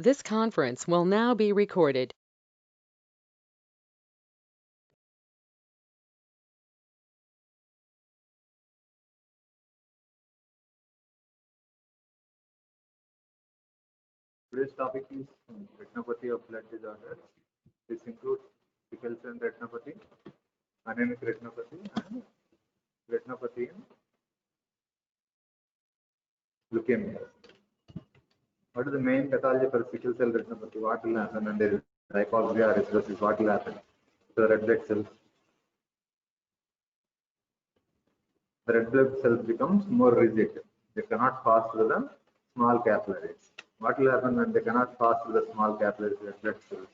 This conference will now be recorded. Today's topic is retinopathy of blood disorders. This includes sickle cell retinopathy, anemic retinopathy, and retinopathy in leukemia. What is the main pathology for sickle cell retinopathy? What will happen when there is hypoxia or erythrosis? What will happen to the red blood cells? The red blood cells becomes more rigid. They cannot pass through the small capillaries. What will happen when they cannot pass through the small capillaries, red blood cells?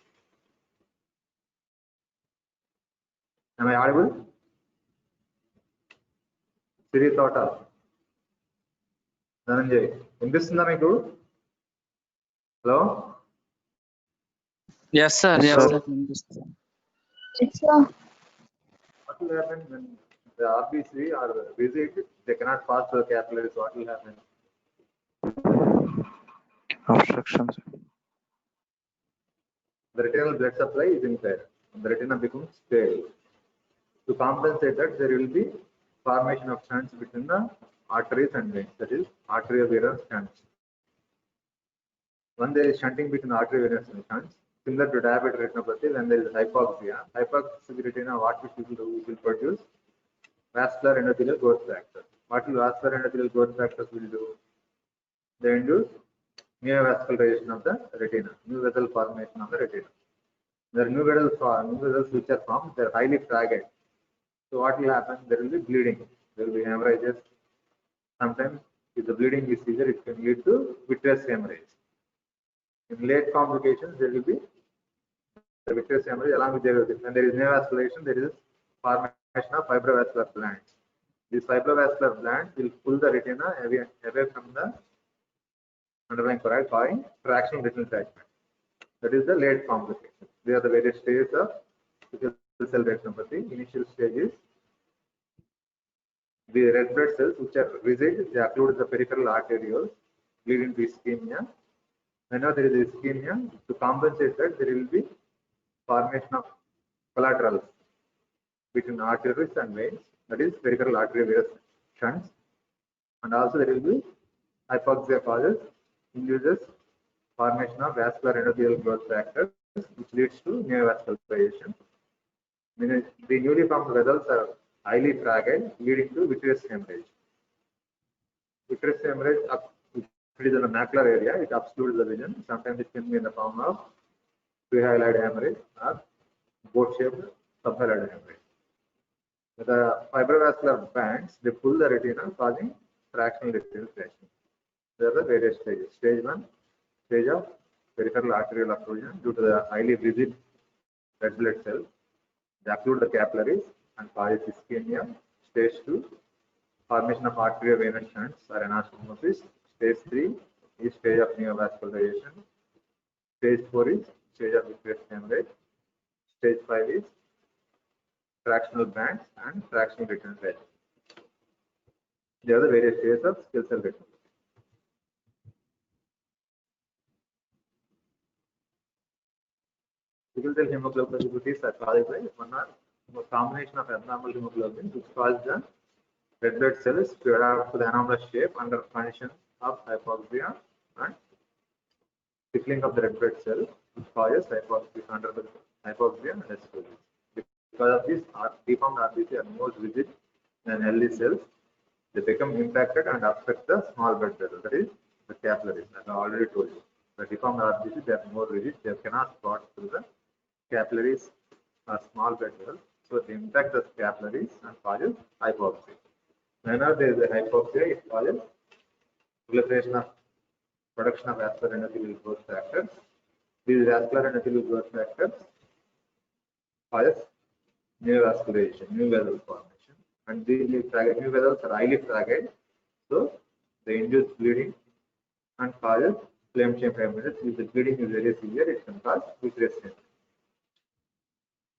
Am I audible? Siri thought of. Dhananjay వినిపిస్తుందా మీకు? Hello, Yes, sir. Yes, Hello. sir. Yes, sir. what will happen when the RBC are rigid? They cannot pass through the capillaries. What will happen? Obstructions. The retinal blood supply is impaired. The retina becomes stale. To compensate that, there will be formation of shunts between the arteries and veins. That is arteriovenous shunts. When there is shunting between the arteriovenous shunts, similar to diabetic retinopathy, when there is hypoxic retina, what will produce? Vascular endothelial growth factor. What will vascular endothelial growth factors will do? They induce neovascularization of the retina, new vessel formation of the retina. The new vessels which are formed, they are highly fragile. So what will happen? There will be bleeding. There will be hemorrhages. Sometimes, if the bleeding is severe, it can lead to vitreous hemorrhage. In late complications, there will be the vitreous hemorrhage along with when there is neovascularization, there is formation of fibrovascular glands. These fibrovascular glands will pull the retina away from the underlying choroid, causing fractional retinal detachment. That is the late complication. They are the various stages of sickle cell retinopathy. Initial stage is the red blood cells which are rigid. They occlude the peripheral arterioles, leading to ischemia. Whenever there is ischemia, to compensate that, there will be formation of collaterals between arteries and veins. That is peripheral arteriovenous shunts. And also there will be hypoxia causes, induces formation of vascular endothelial growth factors, which leads to neovascularization. The newly formed vessels are highly fragile, leading to vitreous hemorrhage. Vitreous hemorrhage, if it is in the macular area, it obscures the vision. Sometimes it can be in the form of prehyaloid hemorrhage or boat-shaped subhyaloid hemorrhage. The fibrovascular bands, they pull the retina, causing fractional retinal detachment. There are the various stages. Stage 1, stage of peripheral arterial occlusion due to the highly rigid red blood cells. They occlude the capillaries and cause ischemia. Stage 2, formation of arteriovenous shunts or anastomosis. Stage 3 is stage of neovascularization. Stage 4 is stage of vitreous hemorrhage. Stage 5 is fractional bands and fractional retinal detachment. They are the various stages of sickle cell retinopathy. Sickle cell hemoglobinopathies are caused by one combination of abnormal hemoglobin which cause the red blood cells to adapt to the anomalous shape under conditions of hypoxia and tickling of the red blood cell, which causes hypoxia and erythrosis. Because of this, deformed RBC are more rigid than healthy cells. They become impacted and affect the small blood vessels, that is the capillaries. As I already told you, the deformed RBC, they are more rigid. They cannot pass through the capillaries or small blood vessels, so they impact the capillaries and causes hypoxia. Whenever there is a hypoxia, it causes proliferation of production of vascular endothelial growth factors. These vascular endothelial growth factors cause neovascularization, new vessel formation, and these new vessels are highly fragile, so they induce bleeding and causes flame chain hemorrhage. If the bleeding is very severe, it can cause vitreous hemorrhage.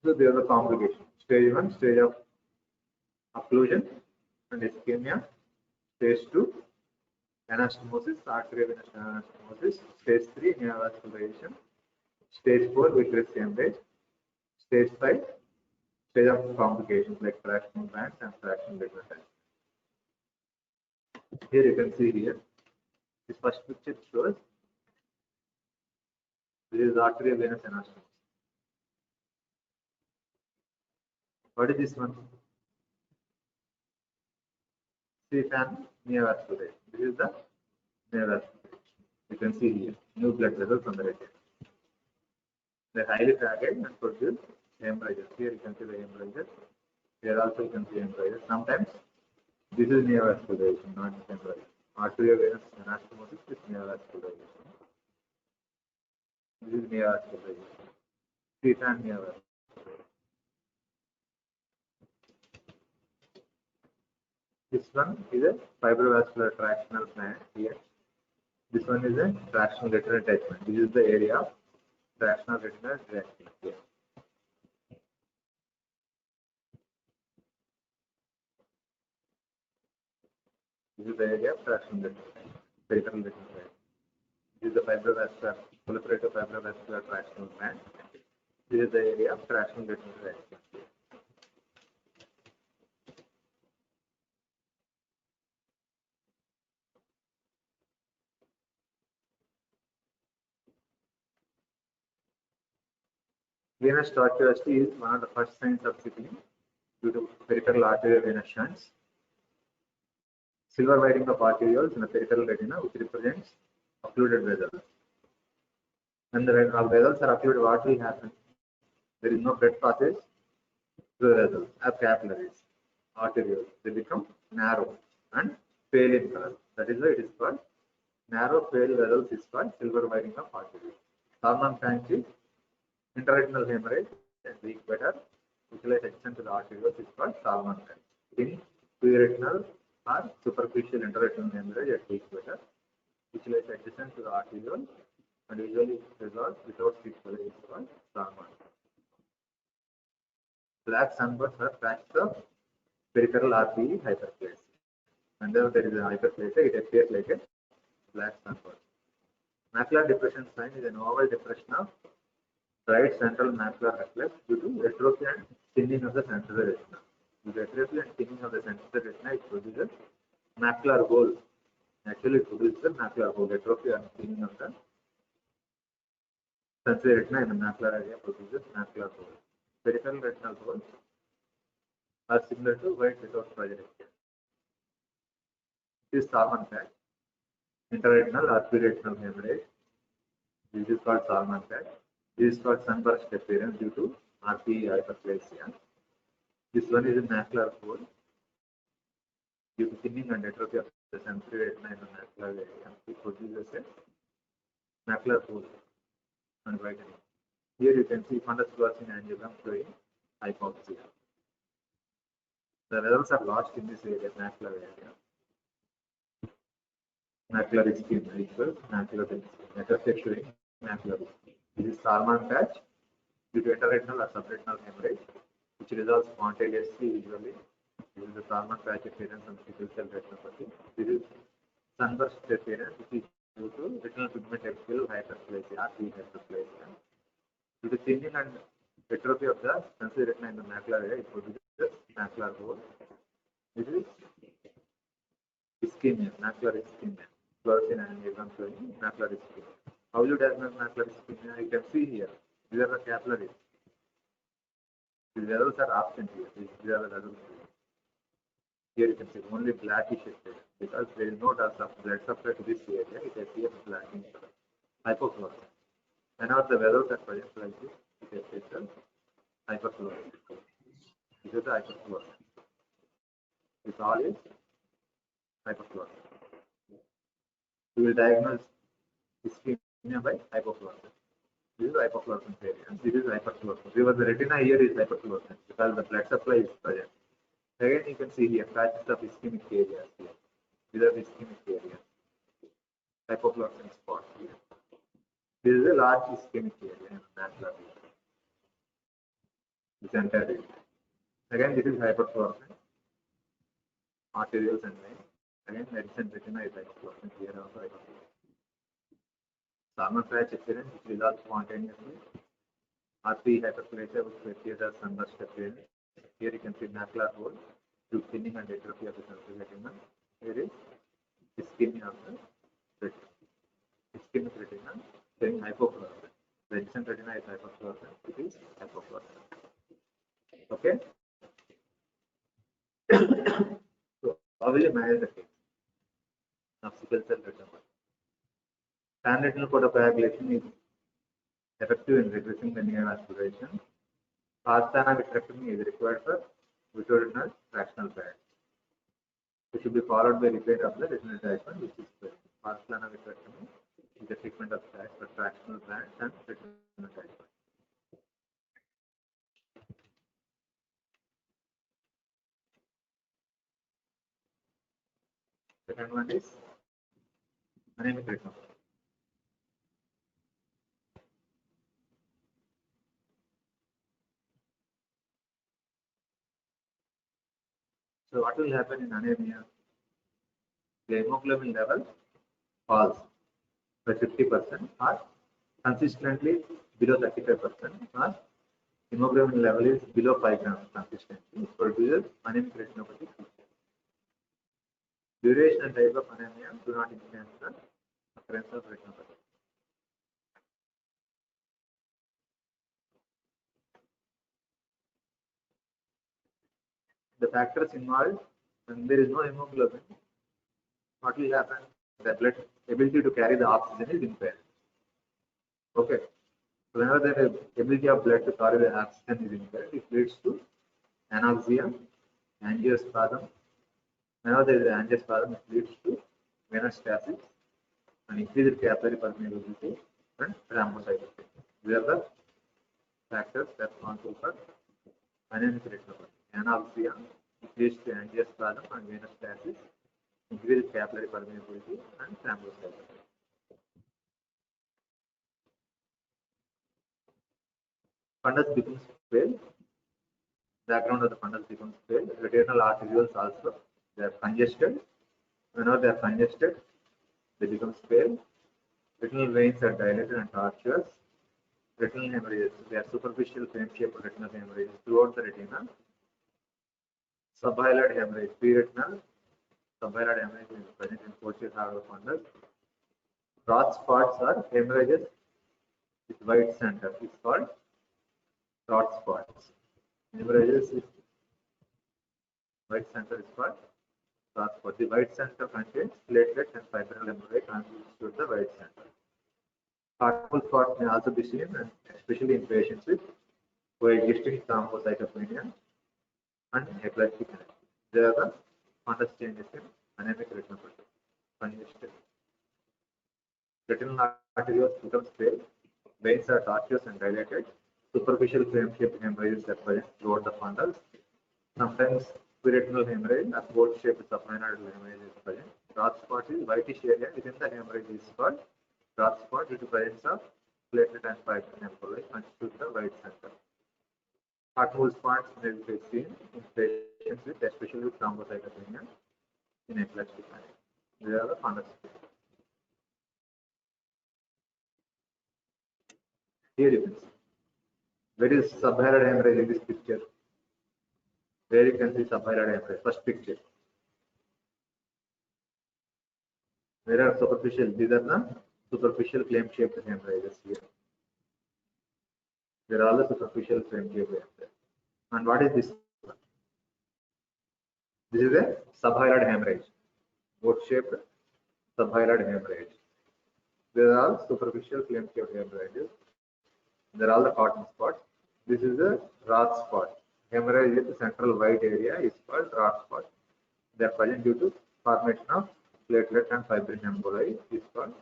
So there are the complications. Stage 1, stage of occlusion and ischemia. Stage 2, anastomosis, arteriovenous anastomosis. Stage 3, neovascularization. Stage 4, vitreous hemorrhage. Stage 5, stage of complications like fractional bands and fractional ligament. Here you can see here. This first picture shows this is arteriovenous anastomosis. What is this one? C-fan neovascularization. This is the neovascularization. You can see here new blood vessels on the retina. They are highly fragile and produce hemorrhages. Here you can see the hemorrhages. Here also you can see hemorrhages. Sometimes this is neovascularization, not hemorrhage. Arteriovenous anastomosis is neovascularization. This is neovascularization. C-fan neovascularization. This one is a fibrovascular tractional plant here. This one is a tractional retinal detachment. This is the area of tractional retinal detachment here. This is the area of tractional retinal peripheral retinal detachment. This is the fibrovascular, proliferative fibrovascular tractional plant. This is the area of tractional retinal detachment. Venous tortuosity is one of the first signs of sickling due to peripheral arteriovenous shunts. Silver whiting of arterioles in the peripheral retina, which represents occluded vessels. When the vessels are occluded, what will happen? There is no blood passage through the vessels as capillaries, arterioles. They become narrow and pale in color. That is why it is called narrow pale vessels is called silver whiting of arterioles. Salmon panch is interretinal hemorrhage and the equator, which lies adjacent to the arterioles, is called Salmon panch. In preretinal or superficial interretinal hemorrhage at the equator, which lies adjacent to the arteriole and usually resolves without sequelae, is called Salmon. Black sunbursts are patches of peripheral RPE hyperplasia. Whenever there is a hyperplasia, it appears like a black sunburst. Macular depression sign is an oval depression of right central macular reflex due to atrophy and thinning of the central retina. Due to atrophy and thinning of the central retina, it produces macular hole. Actually, it produces a macular hole. Atrophy and thinning of the central retina in the macular area produces macular hole. Peripheral retinal holes are similar to white without projection. This is Salmon patch. Interretinal or preretinal hemorrhage. This is called Salmon patch. This is called sunburst appearance due to RPE hyperplasia. This one is a macular hole due to thinning and atrophy of the central retina in the macular area. It produces a macular hole and whitening. Here you can see fundus fluorescein angiogram showing hypoxia. The results are lost in this area, macular area. Macular ischemia equals macular ischemia. Metastatic showing macular ischemia. This is Salmon patch due to interretinal or subretinal hemorrhage, which resolves spontaneously usually. This is the Salmon patch appearance on sickle cell retinopathy. This is sunburst appearance, which is due to retinal pigment epithelial hyperplasia, RPE hyperplasia. Due to thinning and atrophy of the sensory retina in the macular area, it produces macular hole. This is ischemia, macular ischemia. Fluorescein angiogram showing macular ischemia. How do you diagnose macular ischemia? You can see here. These are the capillaries. These vessels are absent here. These are the vessels. Here you can see only blackish appearance because there is no blood supply to this area. It appears black in color. Hypofluorescence. Whenever the vessels are present like this, it appears as hyperfluorescence. This is the hyperfluorescence. This all is hyperfluorescence. We will diagnose ischemia by hypofluorescence. This is hypofluorescence area. This is hyperfluorescence. Because the retina here is hyperfluorescence because the blood supply is present. Again, you can see here patches of ischemic areas here. These are the ischemic areas. Hypofluorescence spots here. This is a large ischemic area in the macular region. This entire region. Again, this is hyperfluorescence. Arterioles and veins. Again, medicine retina is hypoplastic. Here also hypoplastic. Salmon patch appearance, which resolves spontaneously. RP hyperplasia, which appears as sunburst appearance. Here you can see macular hole due to thinning and atrophy of the central retina. Here is ischemia of the retina. Ischemic retina showing hypofluorescence. The adjacent retina is hyperfluorescent. It is hypofluorescent. Okay. So, how will you manage the case of sickle cell retinopathy? Pan-retinal photocoagulation is effective in reducing the neovascularization. Pastana vitrectomy is required for vitreoretinal fractional band. It should be followed by repair of the retinal detachment, which is Pastana vitrectomy is the treatment of that for fractional band and retinal detachment. Second one is anemic retinopathy. So what will happen in anemia? The hemoglobin level falls by 50% or consistently below 35% or hemoglobin level is below 5 grams consistently. It produces anemic retinopathy. Duration and type of anemia do not influence the occurrence of retinopathy. The factors involved, when there is no hemoglobin, what will happen? The blood ability to carry the oxygen is impaired. Okay. So whenever the ability of blood to carry the oxygen is impaired, it leads to anoxia, angiospasm. Whenever there is angiosperm, it leads to venous stasis and increased capillary permeability and thrombocytopenia. These are the factors responsible for anemic retinopathy. Anoxia, it leads to angiosperm and venous stasis, increased capillary permeability and thrombocytopenia. Fundus becomes pale. Background of the fundus becomes pale. Retinal arterioles also, they are congested. Whenever they are congested, they become pale. Retinal veins are dilated and tortuous. Retinal hemorrhages, they are superficial frame-shaped retinal hemorrhages throughout the retina. Subhyaloid hemorrhage, pre-retinal subhyaloid hemorrhage is present in posterior half of fundus. Rod spots are hemorrhages with white center. It's called rod spots. Hemorrhages with white center is called rod spot. The white center contains platelet and fibrinal hemorrhage constitute the white center. Harmful spots may also be seen, especially in patients with coexisting thrombocytopenia and epileptic anemia. They are the fundus changes in anemic retinopathy. Congested. Retinal arterioles becomes pale. Veins are tortuous and dilated. Superficial frame-shaped hemorrhages are present throughout the fundus. Sometimes pre-retinal hemorrhage or boat-shaped submenoidal hemorrhage is present. Dark spot is whitish area within the hemorrhage is called dark spot due to presence of platelet and fibrin emboli constitute the white center. Hot-hole spots may be seen in patients with especially with thrombocytopenia in epileptic anemia. These are the fundus. Here you can see. Where is subhyaloid hemorrhage in this picture? Where you can see subhyaloid hemorrhage. First picture. Where are superficial? These are the superficial flame-shaped hemorrhages here. They are all the superficial flame-shaped hemorrhages. And what is this? This is a subhyaloid hemorrhage. Boat-shaped subhyaloid hemorrhage. They are all superficial flame-shaped hemorrhages. They are all the cotton spots. This is a rod spot. Hemorrhage with the central white area is called rod spot. They are present due to formation of platelet and fibrin emboli is called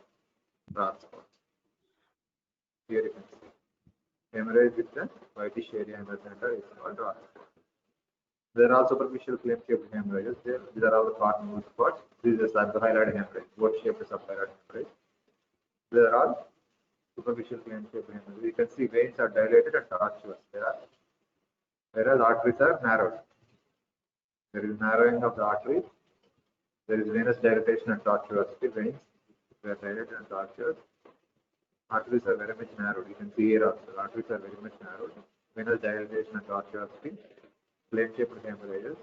rod spot. Here you can see. Hemorrhage with the whitish area in the center is called rod spot. There are also superficial flame-shaped hemorrhages. These are all the cotton wool spots. This is a subhyaloid hemorrhage, boat-shaped subhyaloid hemorrhage. There are all superficial flame-shaped hemorrhages. You can see veins are dilated and tortuous. Whereas arteries are narrowed. There is narrowing of the arteries There is venous dilatation and tortuosity. Veins were dilated and tortuous. Arteries are very much narrowed. You can see here also. Arteries are very much narrowed. Venous dilatation and tortuosity. Flame-shaped hemorrhages.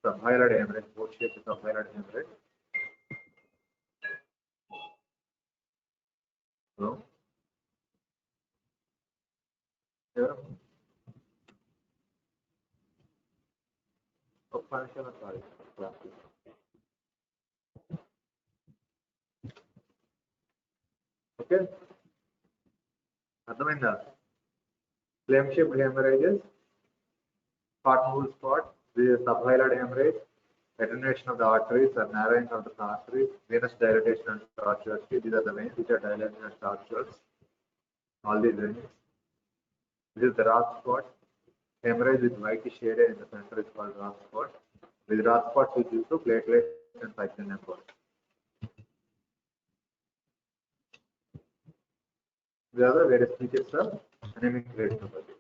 Subhyaloid hemorrhage. Both shaped subhyaloid hemorrhage. So, here. Sorry. Okay. అర్థమైందా? Flame shaped hemorrhages, cottonwool spot, the subhyaloid hemorrhage, attenuation of the arteries or narrowing of the arteries, venous dilatation and tortuosity. These are the veins which are dilated and tortuous. All these veins. This is the rock spot. Hemorrhage with whitish area in the center is called rock spot. With rock spots which is to platelets and cyclin empire. The other various features of anemic retinopathy.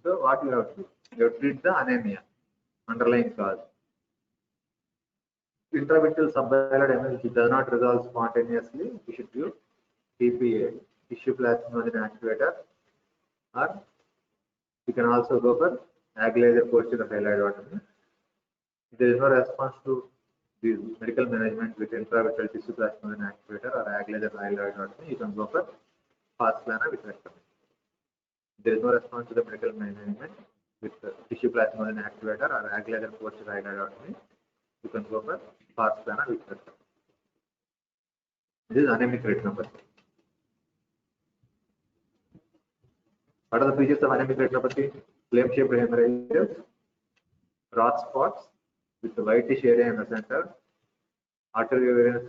So what you have to do? You have to treat the anemia, underlying cause. Intravitreal subhyaloid hemorrhage which does not resolve spontaneously, you should give TPA, tissue plasminogen activator, or you can also go for Aguilar posterior hyaloidotomy. If there is no response to the medical management with intravitreal tissue plasminogen activator or Aguilar hyaloidotomy, you can go for fast planar vitrectomy. If there is no response to the medical management with tissue plasminogen activator or Aguilar posterior hyaloidotomy, you can go for fast planar vitrectomy. This is anemic retinopathy. What are the features of anemic retinopathy? Flame-shaped hemorrhages, rock spots with the whitish area in the center, arteriovenous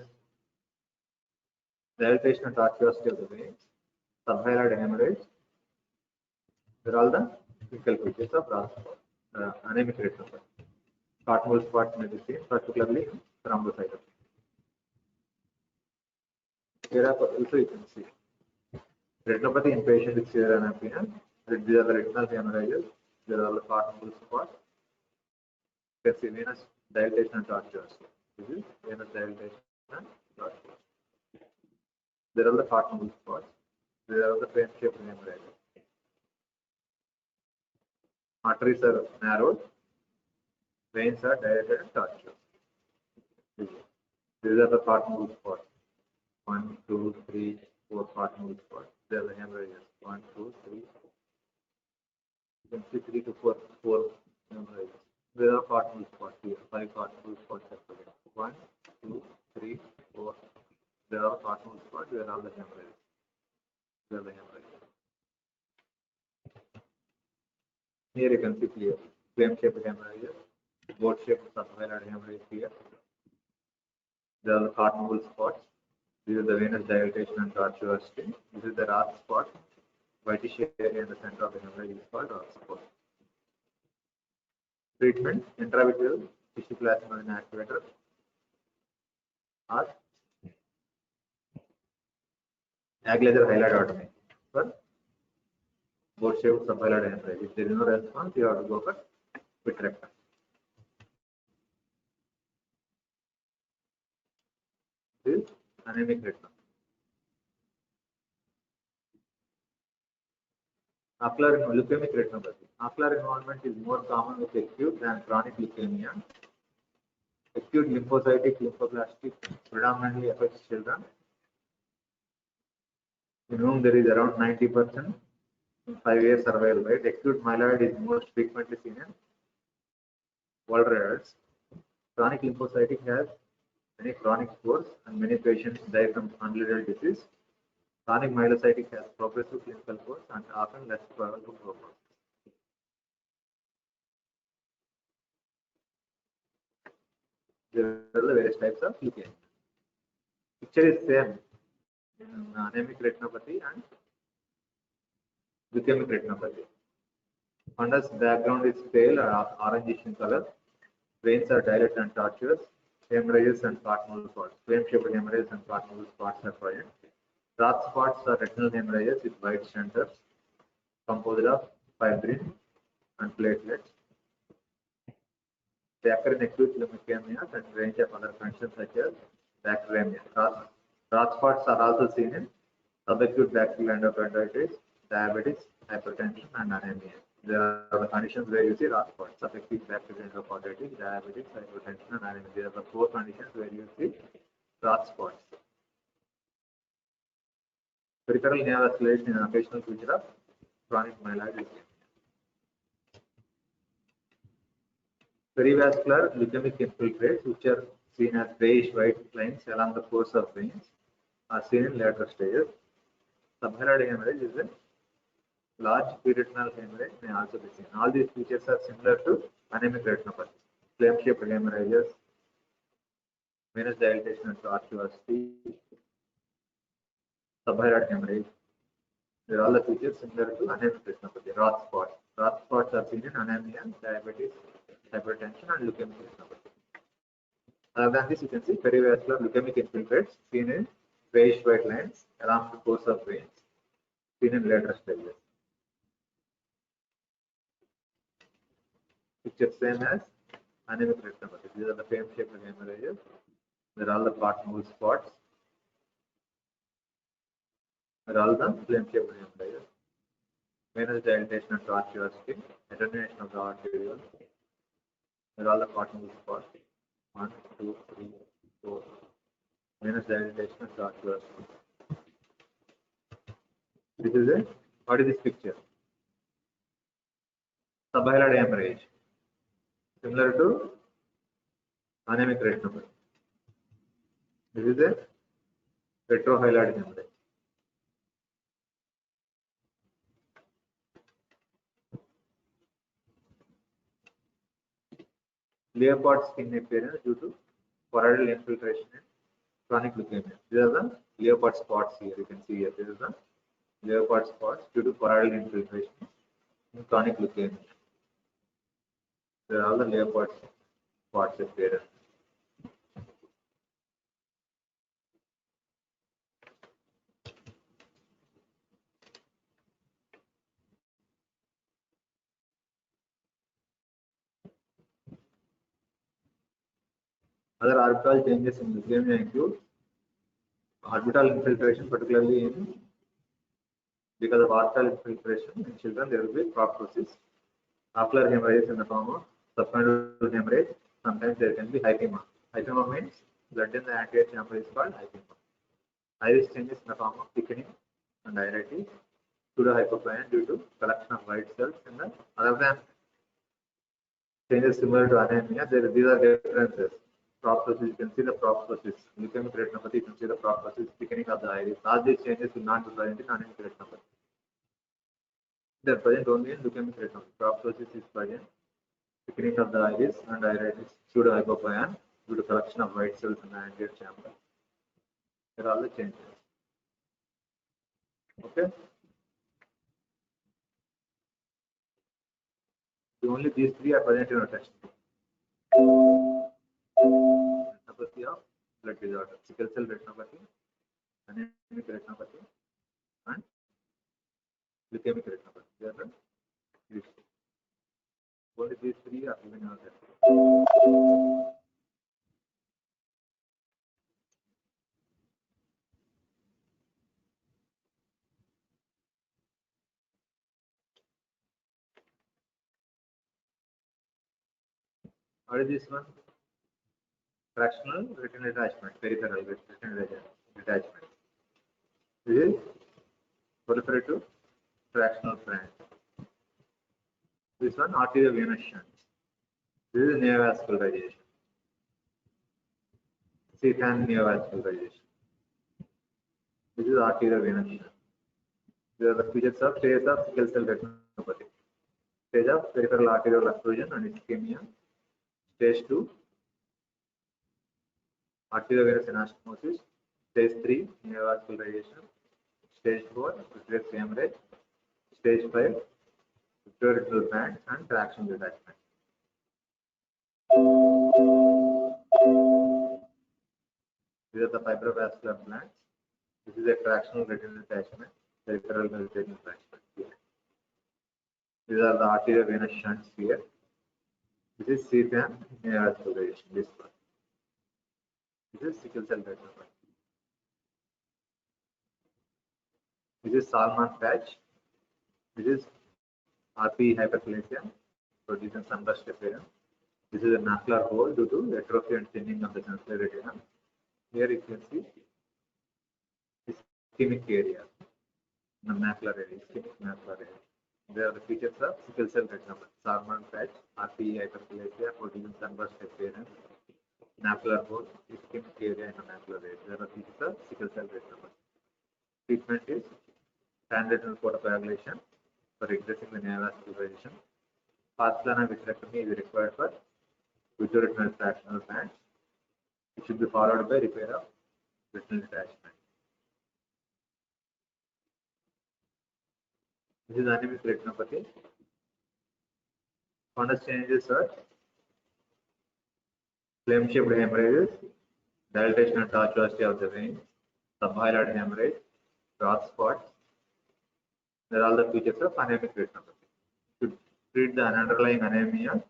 dilatation and tortuosity of the veins, subhyaloid hemorrhage. These are all the clinical features of rock spot, anemic retinopathy. Cottonwool spots may be seen, particularly in thrombocytopenia. Here also you can see retinopathy in patients with severe anemia. These are the retinal hemorrhages. There are the cottonwool spots. You can see venous dilatation and tortuosity. This is venous dilatation and tortuosity. There are the cottonwool spots. There are the flame-shaped hemorrhages. Arteries are narrowed. Veins are dilated and tortuous. These are the cottonwool spots. 1, 2, 3, 4 cottonwool spots. There are the hemorrhages. 1, 2, 3. You can see 3 to 4 hemorrhages. There are cottonwool spots here. 5 cottonwool spots separate. 1, 2, 3, 4. There are cottonwool spots. There are the hemorrhages. There are the hemorrhages. Here you can see clear flame-shaped hemorrhages, boat-shaped subhyaloid hemorrhage here. There are the cottonwool spots. This is the venous dilatation and tortuosity. This is the rock spot. Whitish area in the center of the hemorrhage is called rock spot. Treatment: intravitreal tissue plasminogen activator or Aguilar hyaloidotomy for boat-shaped subhyaloid hemorrhage. If there is no response, you have to go for vitrectomy. This is anemic retinopathy. Ocular leukemic retinopathy. Ocular involvement is more common with acute than chronic leukemia. Acute lymphocytic lymphoblastic predominantly affects children, in whom there is around 90% 5-year survival rate. Acute myeloid is most frequently seen in older adults. Chronic lymphocytic has many chronic spores and many patients die from unrelated disease. Chronic myelocytic has progressive clinical course and often less probable prognosis. There are the various types of leukemia. Picture is same in anemic retinopathy and leukemic retinopathy. Fundus background is pale or orangish in color. Veins are dilated and tortuous. Hemorrhages and cottonwool spots. Flame-shaped hemorrhages and cottonwool spots are present. Dark spots are retinal hemorrhages with white centers. composed of fibrin and platelets. They occur in acute leukemias and range of other conditions such as bacteremia. Rot spots are also seen in subacute bacterial endocarditis, diabetes, hypertension, and anemia. There are the conditions where you see rot spots: subacute bacterial endocarditis, diabetes, hypertension, and anemia. There are the 4 conditions where you see rot spots. Peripheral neovascularization is an occasional feature of chronic myeloid leukemia. Perivascular leukemic infiltrates, which are seen as grayish white lines along the course of veins, are seen in later stages. Subhyaloid hemorrhage is a large periretinal hemorrhage may also be seen. All these features are similar to anemic retinopathy. Flame-shaped hemorrhages, venous dilatation and tortuosity, subhyaloid hemorrhage. They are all the features similar to anemic retinopathy. Rot spots. Rot spots are seen in anemia, diabetes, hypertension, and leukemic retinopathy. Other than this, you can see perivascular leukemic infiltrates seen in grayish white lines along the course of veins, seen in later stages. Picture same as anemic retinopathy. These are the flame-shaped hemorrhages. They are all the cottonwool spots. They are all the flame-shaped hemorrhages. Venous dilatation and tortuosity, attenuation of the arterioles. They are all the cottonwool spots. 1, 2, 3, 4. Venous dilatation and tortuosity. This is a, what is this picture? Subhyaloid hemorrhage, similar to anemic retinopathy. This is a retrohyaloid hemorrhage. Leopard skin appearance due to choroidal infiltration in chronic leukemia. These are the leopard spots here. You can see here. This is the leopard spots due to choroidal infiltration in chronic leukemia. There are all the leopard spots appearance. Other orbital changes in leukemia include orbital infiltration, particularly in because of orbital infiltration in children, there will be proptosis. Ocular hemorrhage in the form of subconjugal hemorrhage. Sometimes there can be hypema. Hypema means blood in the anterior chamber is called hypema. Iris changes in the form of thickening and iritis, pseudohypopyon due to collection of white cells in the other than changes similar to anemia. These are differences. Proptosis, you can see the proptosis. Leukemic retinopathy, you can see the proptosis, thickening of the iris. All these changes will not be present in anemic retinopathy. They are present only in leukemic retinopathy. Proptosis is present, thickening of the iris and iritis, pseudohypopyon due to collection of white cells in the anterior chamber. There are all the changes. Okay. Only these three are present in our text. Retinopathy of blood disorder, sickle cell retinopathy, anemic retinopathy, and leukemic retinopathy. They are the three. Only these three are given in our text. What is this one? Fractional retinal detachment, peripheral retinal detachment. This is proliferative fractional branch. This one arteriovenous shunt. This is neovascularization. Cetan neovascularization. This is arteriovenous shunt. These are the features of phase of sickle cell retinopathy. Stage of peripheral arterial occlusion and ischemia. Stage 2, arteriovenous anastomosis. Stage 3, neovascularization. Stage 4, vitreous hemorrhage. Stage 5, vitreoretinal band and traction detachment. These are the fibrovascular glands. This is a tractional retinal detachment, peripheral retinal detachment. These are the arterial venous shunts here. This is CPAM neovascularization. This one. This is sickle cell retinopathy. This is Salmon patch. This is RPE hyperplasia, producing sunburst appearance. This is a macular hole due to atrophy and thinning of the sensory retina. Here you can see ischemic area, the macular area, ischemic macular area. There are the features of sickle cell retinopathy, Salmon patch, RPE hyperplasia, producing sunburst appearance, macular hole, ischemic area in the macular area. There are the features of sickle cell retinopathy. Treatment is pan-retinal photocoagulation for regressing the neovascularization. Pars plana vitrectomy is required for vitreoretinal fractional bands. It should be followed by repair of retinal detachment. This is anemic retinopathy. Fundus changes are flame-shaped hemorrhages, dilatation and tortuosity of the vein, subhyaloid hemorrhage, dark spots. There are all the features of anemic retinopathy. To treat the underlying anemia,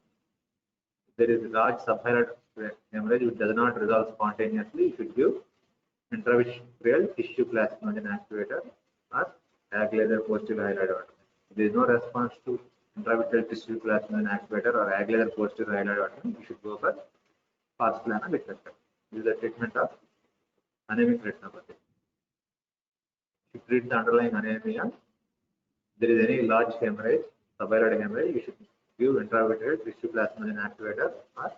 there is large subhyaloid hemorrhage which does not resolve spontaneously. You should give intravitreal tissue plasminogen activator or ag laser posterior hyaloid otomy. If there is no response to intravitreal tissue plasminogen activator or ag laser posterior hyaloid otomy, you should go for pars plana vitrectomy. This is the treatment of anemic retinopathy. To treat the underlying anemia, there is any large hemorrhage, subhyaloid hemorrhage, you should give intravitreal tissue plasminogen activator or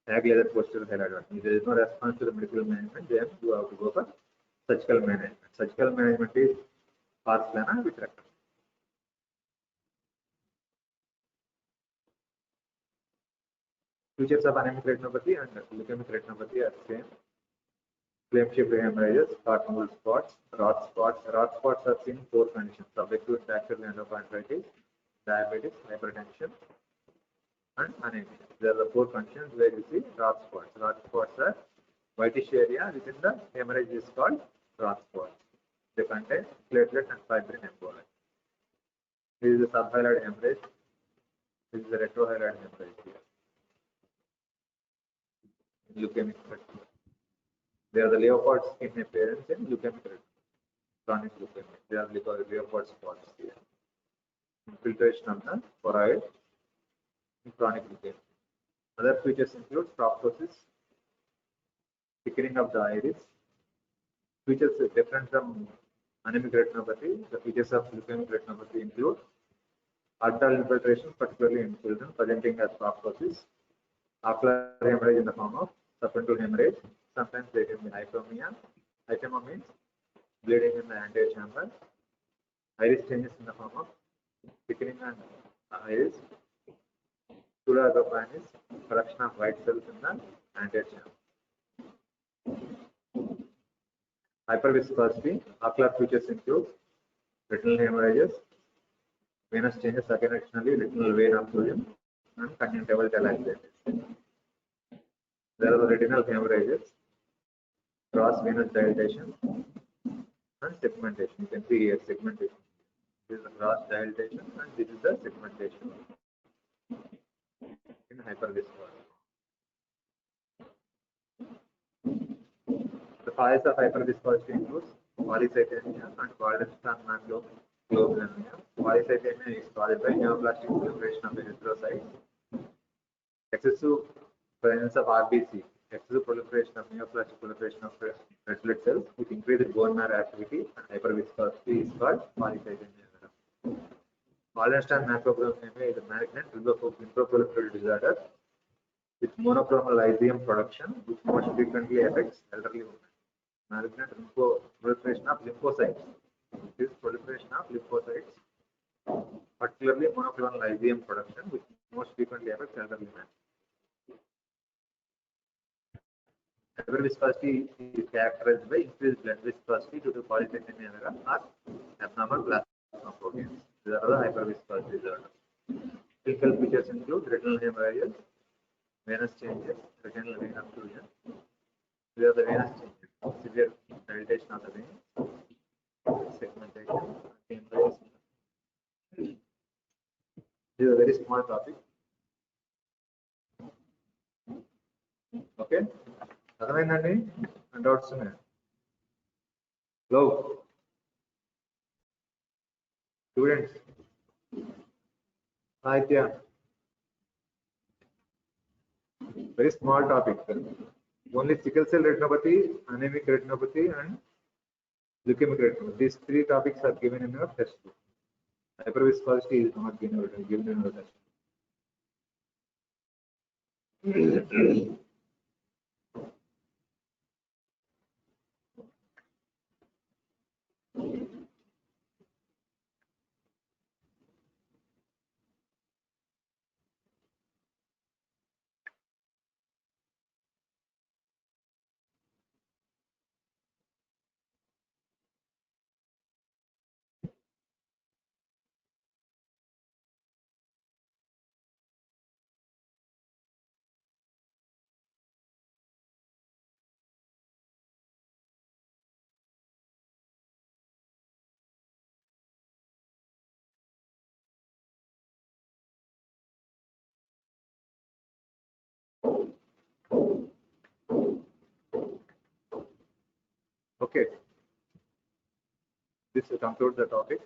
ag laser posterior hyaloid otomy. If there is no response to the medical management, then you have to go for surgical management. Surgical management is pars plana vitrectomy. Features of anemic retinopathy and leukemic retinopathy are the same. Flame-shaped hemorrhages, cartmule spots, rot spots. Rot spots are seen in 4 conditions: subacute bacterial endochondritis, diabetes, hypertension, and anemia. There are the 4 conditions where you see rot spots. Rot spots are whitish area within the hemorrhage is called rot spots. They contain platelet and fibrin emboli. This is the subhyaloid hemorrhage. This is the retrohyaloid hemorrhage here. Leukemic retinopathy. They are the leopard skin appearance in leukemic retinopathy, chronic leukemia. They are leopard spots here. Infiltration of the choroid in chronic leukemia. Other features include proptosis, thickening of the iris. Features different from anemic retinopathy. The features of leukemic retinopathy include arterial infiltration, particularly in children, presenting as proptosis, ocular hemorrhage in the form of subfrontal hemorrhage. Sometimes there can be hypomia. Hypoma means bleeding in the anterior chamber. Iris changes in the form of thickening and iris. Pseudoagopine is production of white cells in the anterior chamber. Hyperviscosity. Ocular features include retinal hemorrhages, venous changes, again additionally retinal vein occlusion, and conjunctival telangiectasis. There are the retinal hemorrhages, cross venous dilatation, and segmentation. You can see here segmentation. This is the cross dilatation, and this is the segmentation in hyperviscosity. The causes of hyperviscosity includes polycythemia and Waldenström macroglobulinemia. Polycythemia is caused by neoplastic proliferation of erythrocytes, excessive presence of RBC, excessive proliferation of neoplastic proliferation of red blood cells with increased bone marrow activity, and hyperviscosity is called polycythemia. Waldenström macroglobulinemia is a malignant lymphoproliferative disorder with monoclonal lysium production, which most frequently affects elderly women. Malignant proliferation of lymphocytes. This proliferation of lymphocytes, particularly monoclonal lysium production, which most frequently affects elderly men. Hyperviscosity is characterized by increased blood viscosity due to polycythemia vera or abnormal plasma proteins. These are the hyperviscosity disorders. Clinical features include retinal hemorrhages, venous changes, retinal vein occlusion. These are the venous changes, severe dilatation of the vein, segmentation, hemorrhages. very small topic. Okay, అర్థమైందండి? Doubts ఉన్నాయి? Hello, students. Aditya, very small topic. Only sickle cell retinopathy, anemic retinopathy, and leukemic retinopathy. These three topics are given in your textbook. Hyperviscosity is not given in your textbook. Okay, this concludes the topic.